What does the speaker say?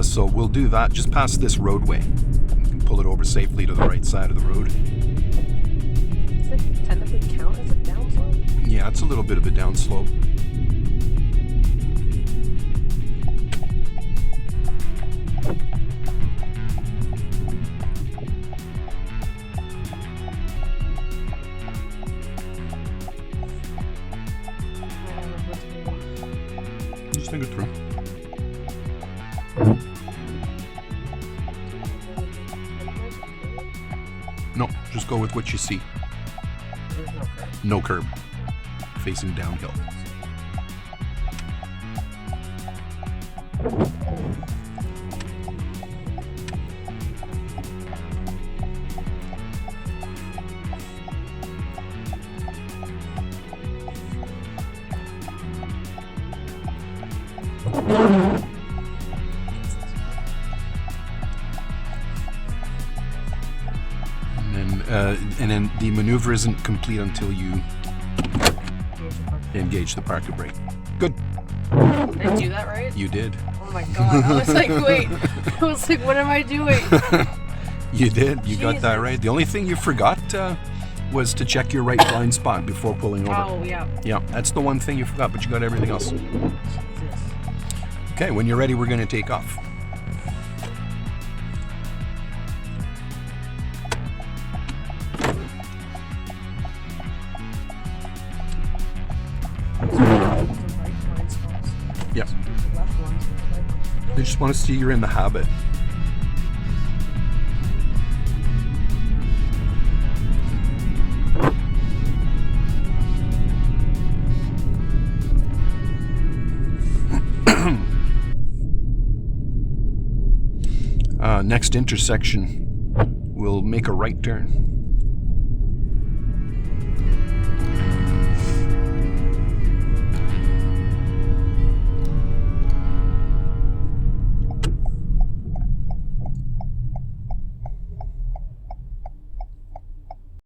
So we'll do that just past this roadway. You can pull it over safely to the right side of the road. Does it technically count as a downslope? Yeah, it's a little bit of a downslope. Just think it through. No, just go with what you see. There's no curb. No curb. Facing downhill. And then the maneuver isn't complete until you engage the parking brake. Good. Did I do that right? You did. Oh my god. I was like, wait. I was like, what am I doing? You did. You got that Jesus. right. The only thing you forgot was to check your right blind spot before pulling over. Oh, yeah. Yeah, that's the one thing you forgot, but you got everything else. Jesus. Okay, when you're ready, we're going to take off. Yep. They just want to see you're in the habit. Next intersection, we'll make a right turn.